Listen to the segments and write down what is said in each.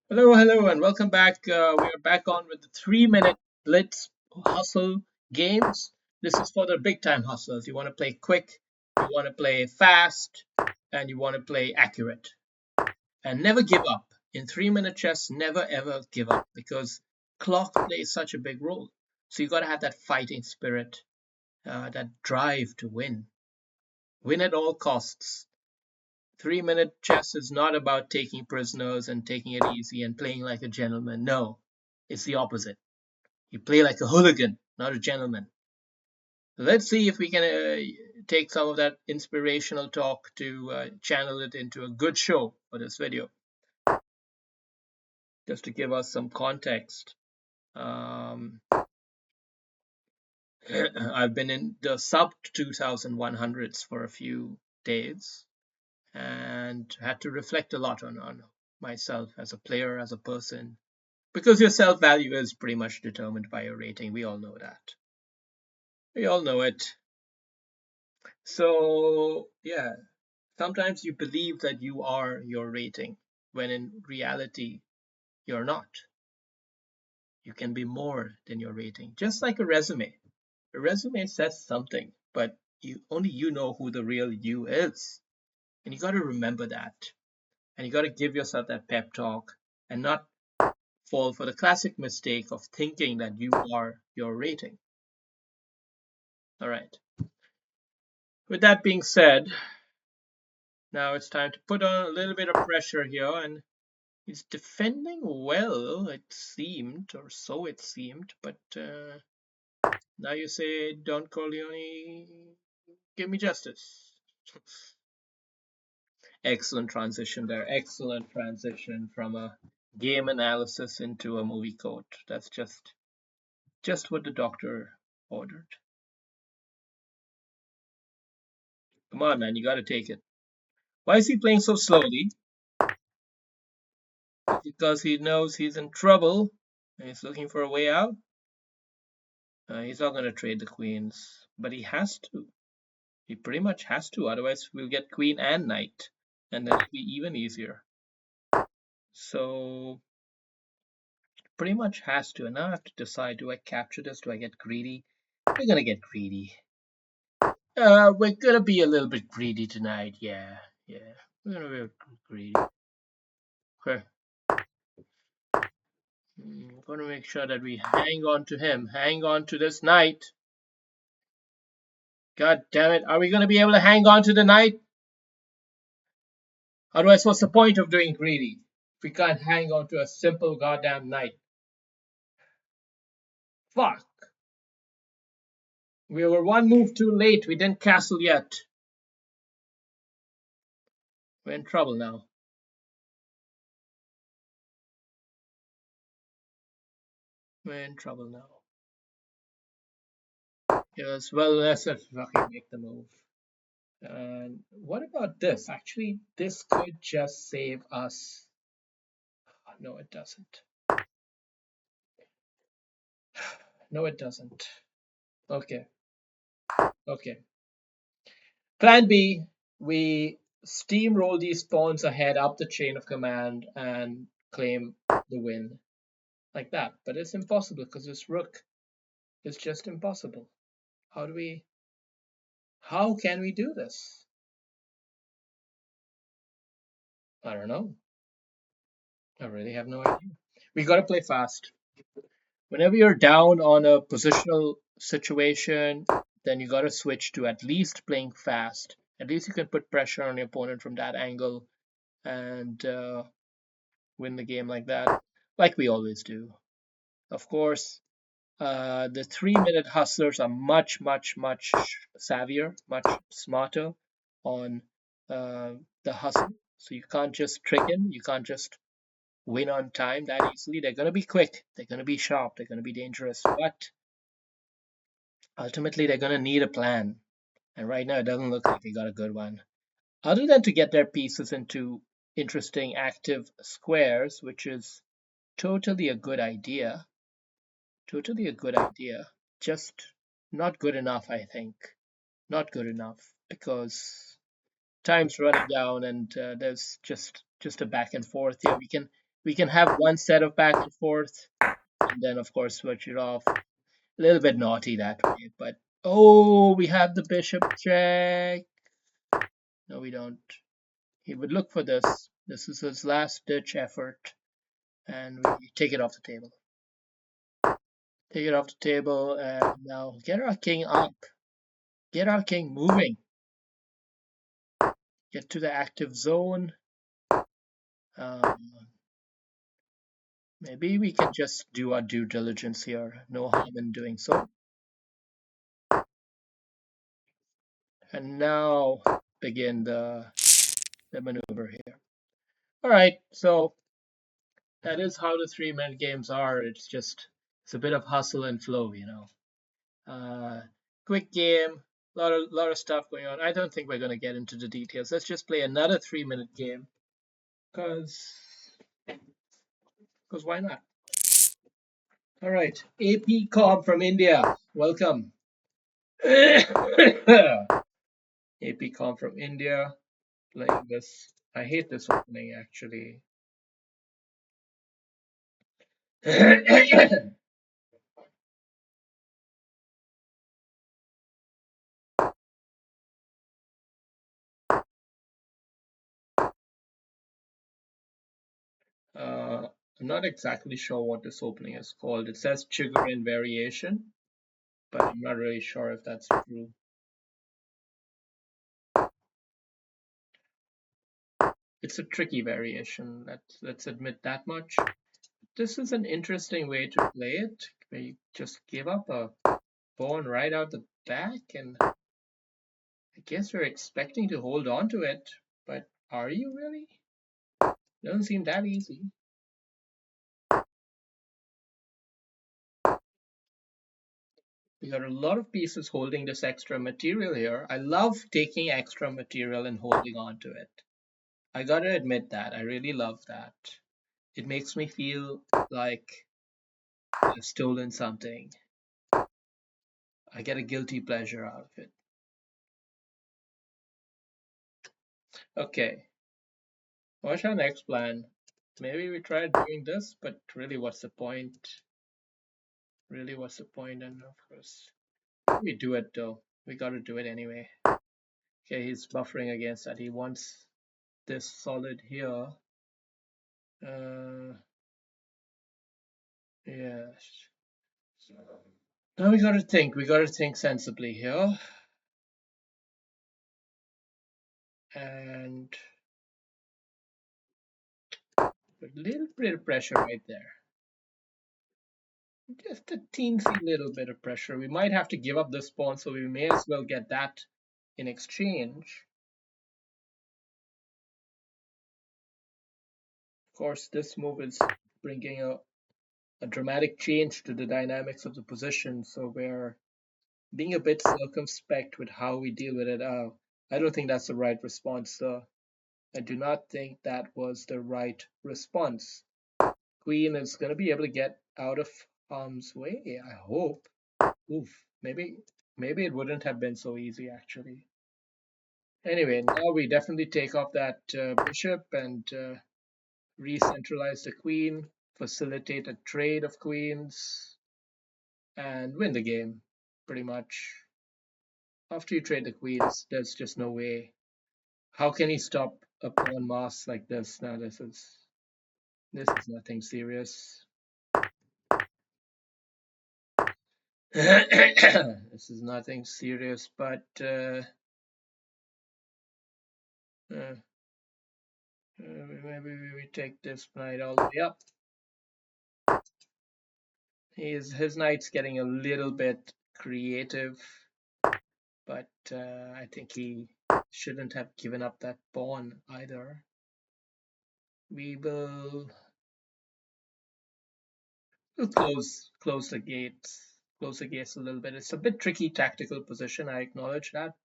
Hello, and welcome back. We are back on with the 3 minute blitz hustle games. This is for the big time hustlers. You want to play quick, you want to play fast, and you want to play accurate. And never give up. In 3 minute chess, never ever give up because clock plays such a big role. So you got to have that fighting spirit, that drive to win. Win at all costs. 3 minute chess is not about taking prisoners and taking it easy and playing like a gentleman. No, it's the opposite. You play like a hooligan, not a gentleman. Let's see if we can take some of that inspirational talk to channel it into a good show for this video. Just to give us some context, um, I've been in the sub 2100s for a few days and had to reflect a lot on myself as a player, as a person, because your self value is pretty much determined by your rating. We all know that. We all know it. So, yeah, sometimes you believe that you are your rating, when in reality, you're not. You can be more than your rating, just like a resume. A resume says something, but you know who the real you is. And you got to remember that. And you got to give yourself that pep talk and not fall for the classic mistake of thinking that you are your rating. All right. With that being said, now it's time to put on a little bit of pressure here, and he's defending well, it seemed, or so it seemed, but now you say, Don Corleone, give me justice. Excellent transition there. Excellent transition from a game analysis into a movie quote. That's just what the doctor ordered. Come on, man, you got to take it. Why is he playing so slowly? Because he knows he's in trouble and he's looking for a way out. He's not going to trade the queens, but he has to. He pretty much has to, otherwise we'll get queen and knight, and that'll be even easier. So pretty much has to, and now I have to decide: do I capture this? Do I get greedy? We're gonna get greedy. We're gonna be a little bit greedy tonight. Yeah, yeah, we're gonna be greedy. Okay. We're gonna make sure that we hang on to him. Hang on to this knight. God damn it! Are we gonna be able to hang on to the knight? Otherwise, what's the point of doing greedy if we can't hang on to a simple goddamn knight? Fuck! We were one move too late. We didn't castle yet. We're in trouble now. We're in trouble now. Yes, well, let's fucking make the move. And what about this? Actually, this could just save us. No, it doesn't. No, it doesn't. Okay. Okay. Plan B, we steamroll these pawns ahead up the chain of command and claim the win like that. But it's impossible because this rook is just impossible. How can we do this? I don't know. I really have no idea. We got to play fast. Whenever you're down on a positional situation, then you got to switch to at least playing fast. At least you can put pressure on your opponent from that angle and win the game like that, like we always do. Of course, the 3 minute hustlers are much savvier, much smarter on the hustle. So you can't just trick him. You can't just win on time that easily. They're going to be quick. They're going to be sharp. They're going to be dangerous. But ultimately, they're going to need a plan. And right now, it doesn't look like they got a good one. Other than to get their pieces into interesting active squares, which is totally a good idea. Totally a good idea. Just not good enough, I think. Not good enough because time's running down and there's just a back and forth here. We can have one set of back and forth, and then of course switch it off. A little bit naughty that way, but oh, we have the bishop check. No, we don't. He would look for this. This is his last ditch effort, and we take it off the table. Take it off the table, and now get our king up. Get our king moving. Get to the active zone. Maybe we can just do our due diligence here. No harm in doing so. And now begin the maneuver here. All right, so that is how the 3-minute games are. It's a bit of hustle and flow, you know. Quick game, lot of stuff going on. I don't think we're going to get into the details. Let's just play another 3-minute game, cause why not? All right, AP Cobb from India, welcome. AP Cobb from India, playing this. I hate this opening actually. I'm not exactly sure what this opening is called. It says Chigorin variation, but I'm not really sure if that's true. It's a tricky variation, let's admit that much. This is an interesting way to play it, where you just give up a pawn right out the back, and I guess you're expecting to hold on to it, but are you really? Doesn't seem that easy. We got a lot of pieces holding this extra material here. I love taking extra material and holding on to it. I gotta admit that. I really love that. It makes me feel like I've stolen something. I get a guilty pleasure out of it. Okay, what's our next plan? Maybe we try doing this, but really, what's the point? Really, what's the point? And of course, we do it though. We gotta do it anyway. Okay, he's buffering against that. He wants this solid here. Yes. Now we gotta think. We gotta think sensibly here. And a little bit of pressure right there. Just a teensy little bit of pressure. We might have to give up this pawn, so we may as well get that in exchange. Of course, this move is bringing a dramatic change to the dynamics of the position, so we're being a bit circumspect with how we deal with it. I don't think that's the right response. I do not think that was the right response. Queen is going to be able to get out of harm's way, I hope. Oof, maybe it wouldn't have been so easy actually. Anyway, now we definitely take off that bishop and re-centralize the queen, facilitate a trade of queens, and win the game, pretty much. After you trade the queens, there's just no way. How can he stop a pawn mass like this? Now this is nothing serious. This is nothing serious, but maybe we take this knight all the way up. His knight's getting a little bit creative, but I think he shouldn't have given up that pawn either. We will close the gates. Close the gates a little bit. It's a bit tricky tactical position, I acknowledge that.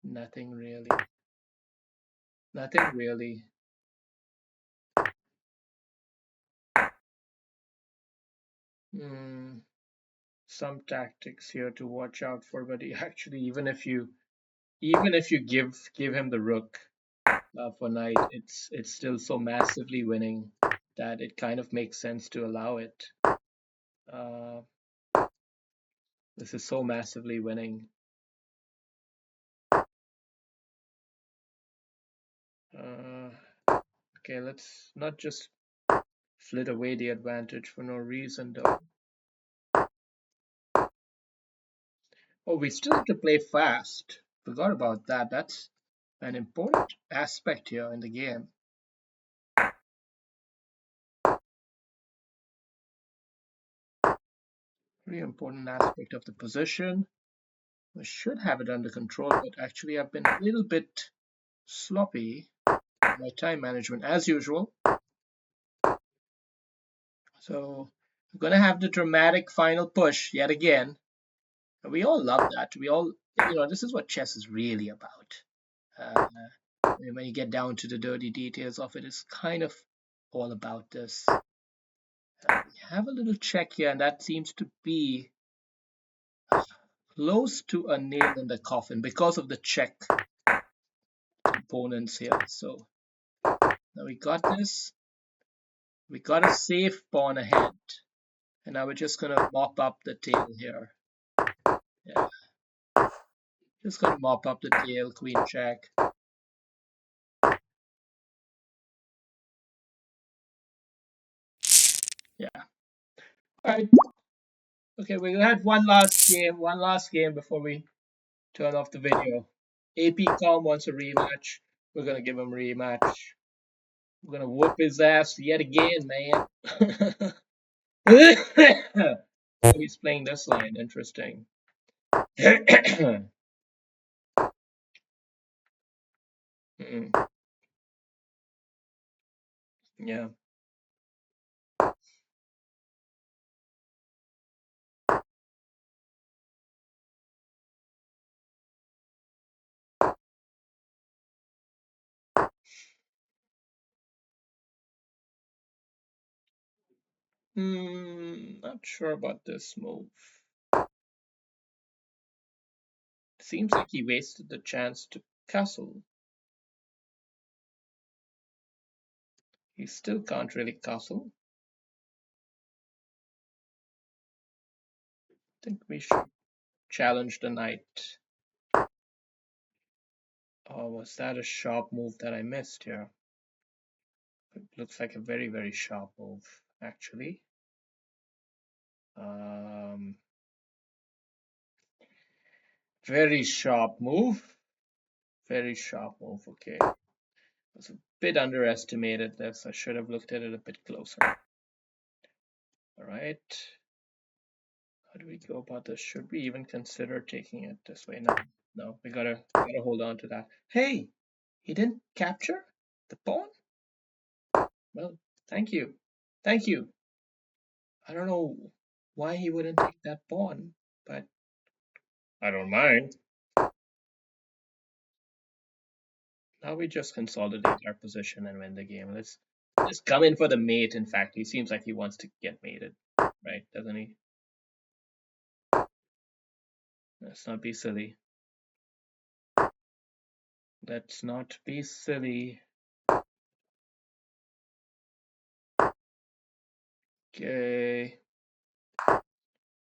Nothing really. Nothing really. Some tactics here to watch out for, but actually even if you give him the rook, for knight, it's still so massively winning that it kind of makes sense to allow it. Uh, this is so massively winning. Okay, let's not just flit away the advantage for no reason, though. Oh, we still have to play fast. Forgot about that. That's an important aspect here in the game. Very important aspect of the position. We should have it under control, but actually I've been a little bit sloppy in my time management as usual. So I'm gonna have the dramatic final push yet again. And we all love that. We all, this is what chess is really about. Uh, when you get down to the dirty details of it, it's kind of all about this. We have a little check here, and that seems to be close to a nail in the coffin because of the check components here. So now we got this. We got a safe pawn ahead. And now we're just going to mop up the tail here. Yeah. Just going to mop up the tail, queen check. Yeah. All right. Okay, we had one last game before we turn off the video. AP Com wants a rematch. We're going to give him a rematch. We're going to whoop his ass yet again, man. Oh, he's playing this line. Interesting. Yeah. Not sure about this move. Seems like he wasted the chance to castle. He still can't really castle. I think we should challenge the knight. Oh, was that a sharp move that I missed here? It looks like a very, very sharp move, actually. Very sharp move. Very sharp move, okay. I was a bit underestimated this. I should have looked at it a bit closer. All right. How do we go about this? Should we even consider taking it this way? No, we gotta hold on to that. Hey, he didn't capture the pawn? Well, thank you. Thank you. I don't know why he wouldn't take that pawn, but I don't mind. Now we just consolidate our position and win the game. Let's just come in for the mate. In fact, he seems like he wants to get mated, right? Doesn't he? Let's not be silly. Let's not be silly. Okay.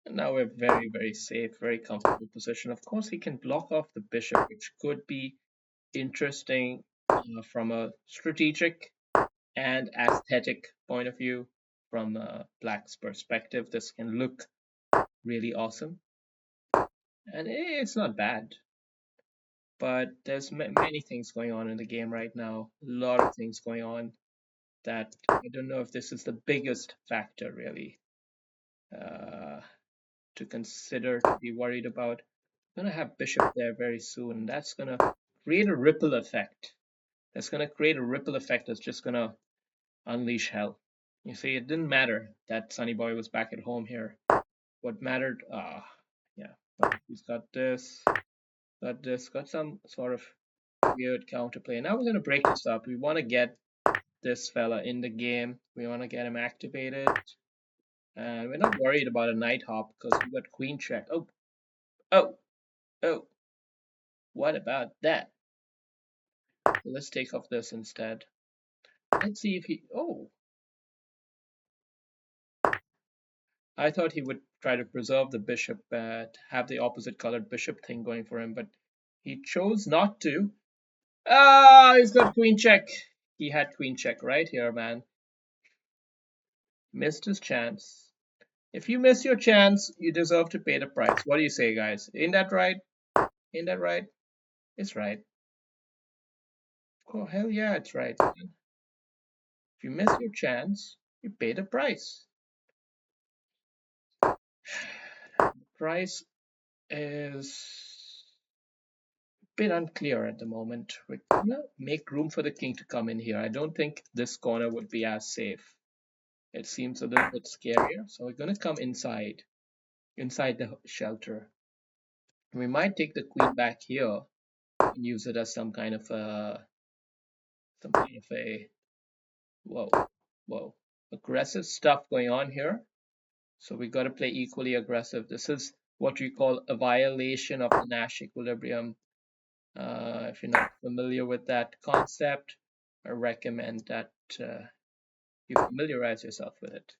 And now we're very, very safe, very comfortable position. Of course, he can block off the bishop, which could be interesting from a strategic and aesthetic point of view. From Black's perspective, this can look really awesome. And it's not bad. But there's many things going on in the game right now. A lot of things going on that I don't know if this is the biggest factor really to consider, to be worried about. I'm gonna have Bishop there very soon. That's gonna create a ripple effect. That's gonna create a ripple effect that's just gonna unleash hell. You see, it didn't matter that Sunny Boy was back at home here. What mattered, yeah, he's got this, got some sort of weird counterplay. Now we're gonna break this up. We want to get this fella in the game. We want to get him activated. And we're not worried about a knight hop because we got queen check. Oh, oh, oh. What about that? Let's take off this instead. Let's see if he. Oh, I thought he would try to preserve the bishop, have the opposite colored bishop thing going for him, but he chose not to. Ah, he's got queen check. He had queen check right here, man. Missed his chance. If you miss your chance, you deserve to pay the price. What do you say, guys? Ain't that right? Ain't that right? It's right. Oh, hell yeah, it's right. If you miss your chance, you pay the price. Price is a bit unclear at the moment. We're gonna make room for the king to come in here. I don't think this corner would be as safe. It seems a little bit scarier. So we're gonna come inside the shelter. We might take the queen back here and use it as some kind of a whoa, whoa, aggressive stuff going on here. So we got to play equally aggressive. This is what we call a violation of the Nash equilibrium. If you're not familiar with that concept, I recommend that you familiarize yourself with it.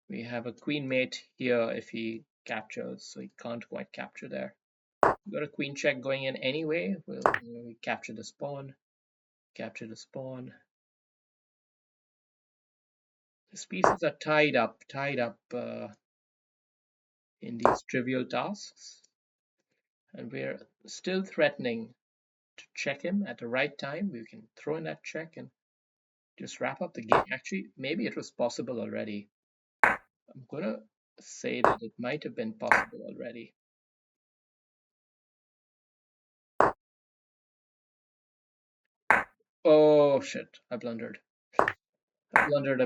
We have a queen mate here if he captures, so he can't quite capture there. We got a queen check going in anyway. We'll capture the pawn. Capture the pawn. These pieces are tied up in these trivial tasks, and we're still threatening to check him at the right time. We can throw in that check and just wrap up the game. Actually, maybe it was possible already. I'm gonna say that it might have been possible already. Oh shit, I blundered. I blundered,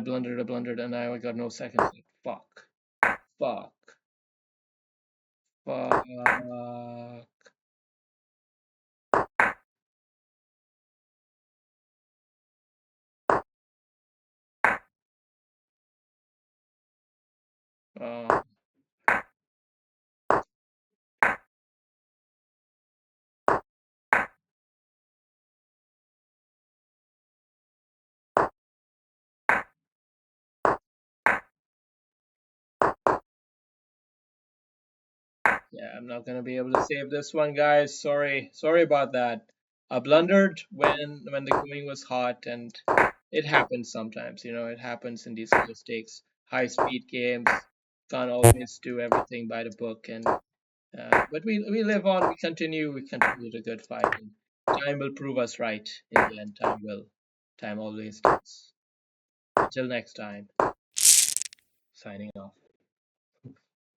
and now I got no seconds. Fuck. Fuck. Fuck. Uh, yeah, I'm not gonna be able to save this one, guys. Sorry about that. I blundered when the going was hot, and it happens sometimes. It happens in these mistakes. High speed games can't always do everything by the book, and but we live on. We continue the good fight, and time will prove us right in the end. Time will. Time always does. Until next time. Signing off.